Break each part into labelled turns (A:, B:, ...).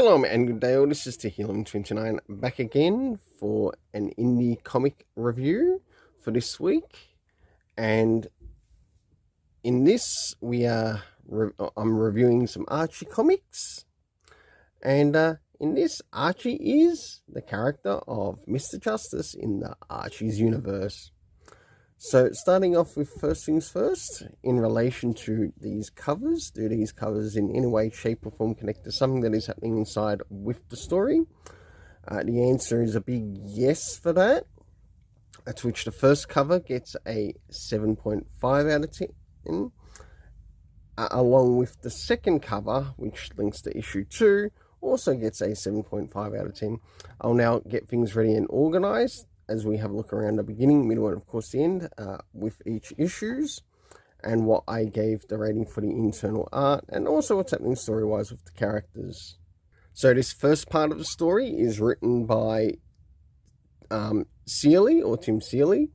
A: Shalom and good day all, this is Tehillim29 back again for an indie comic review for this week. And in this I'm reviewing some Archie comics. And in this, Archie is the character of Mr. Justice in the Archie's universe. So starting off with first things first, in relation to these covers, do these covers in any way, shape or form connect to something that is happening inside with the story? The answer is a big yes for that, to which the first cover gets a 7.5 out of 10, along with the second cover, which links to issue 2, also gets a 7.5 out of 10. I'll now get things ready and organized as we have a look around the beginning, middle, and of course the end with each issues, and what I gave the rating for the internal art, and also what's happening story-wise with the characters. So this first part of the story is written by Seeley, or Tim Seeley,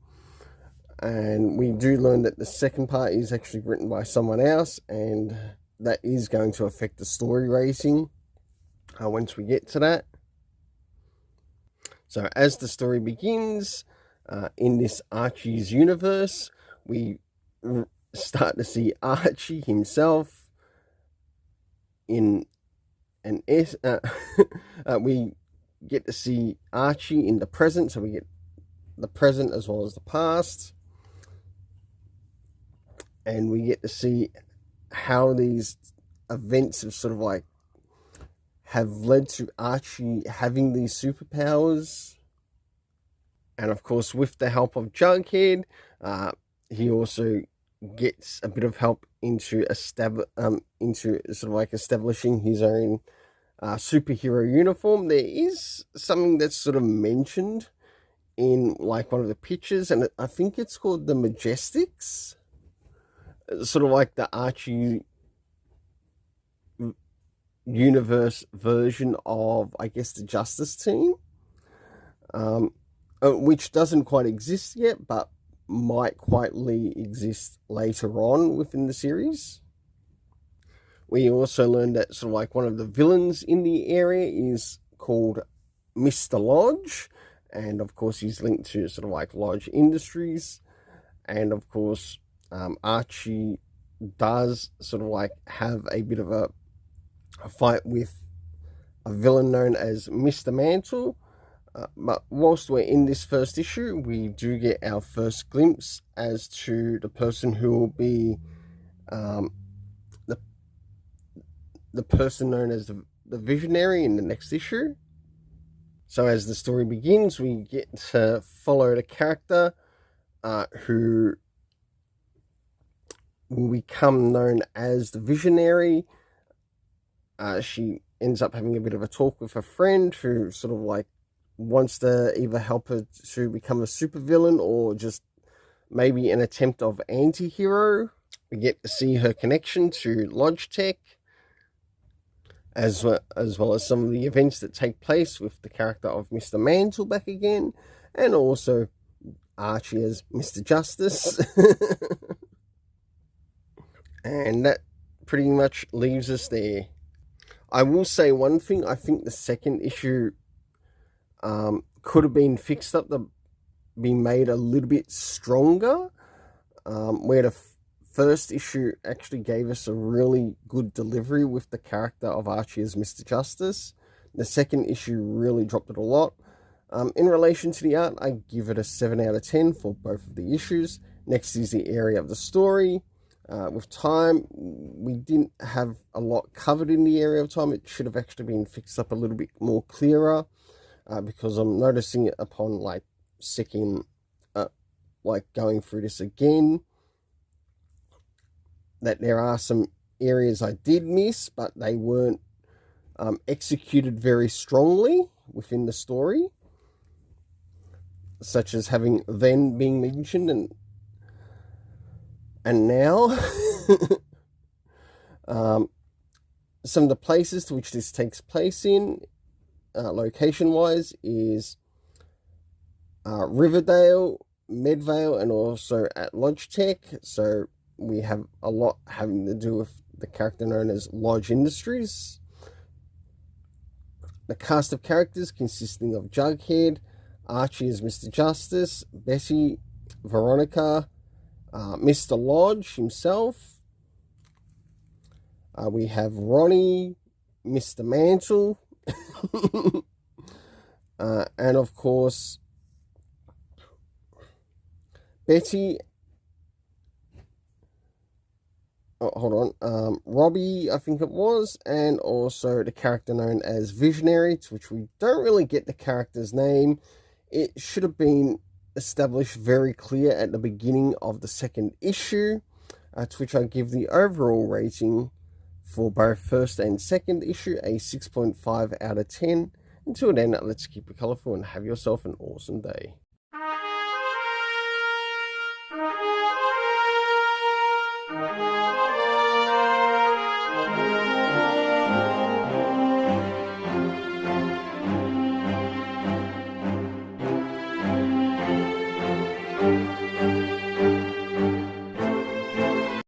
A: and we do learn that the second part is actually written by someone else, and that is going to affect the story rating once we get to that. So as the story begins, in this Archie's universe, we start to see Archie himself in an we get to see Archie in the present, so we get the present as well as the past. And we get to see how these events have sort of like have led to Archie having these superpowers. And of course, with the help of Jughead, he also gets a bit of help into establishing his own superhero uniform. There is something that's sort of mentioned in like one of the pictures, and I think it's called the Majestics. Sort of like the Archie universe version of, I guess, the Justice Team, which doesn't quite exist yet, but might quietly exist later on within the series. We also learned that sort of like one of the villains in the area is called Mr. Lodge, and of course he's linked to sort of like Lodge Industries, and of course Archie does sort of like have a bit of a fight with a villain known as Mr. Mantle. But whilst we're in this first issue, we do get our first glimpse as to the person who will be the person known as the Visionary in the next issue. So as the story begins, we get to follow the character who will become known as the Visionary. She ends up having a bit of a talk with a friend who sort of like wants to either help her to become a supervillain or just maybe an attempt of anti-hero. We get to see her connection to Logitech, as well as some of the events that take place with the character of Mr. Mantle back again, and also Archie as Mr. Justice. And that pretty much leaves us there. I will say one thing, I think the second issue could have been fixed up to be made a little bit stronger, where the first issue actually gave us a really good delivery with the character of Archie as Mr. Justice. The second issue really dropped it a lot. In relation to the art, I give it a 7 out of 10 for both of the issues. Next is the area of the story. With time, we didn't have a lot covered in the area of time. It should have actually been fixed up a little bit more clearer, because I'm noticing it upon like second, like going through this again, that there are some areas I did miss, but they weren't executed very strongly within the story, such as having then being mentioned and now. Some of the places to which this takes place in, location-wise, is Riverdale, Medvale, and also at Logitech. So we have a lot having to do with the character known as Lodge Industries. The cast of characters consisting of Jughead, Archie as Mr. Justice, Betty, Veronica, Mr. Lodge himself. We have Ronnie, Mr. Mantle, and of course Betty. Oh, hold on. Robbie, I think it was, and also the character known as Visionary, to which we don't really get the character's name. It should have been established very clear at the beginning of the second issue, to which I give the overall rating for both first and second issue a 6.5 out of 10. Until then, let's keep it colourful and have yourself an awesome day.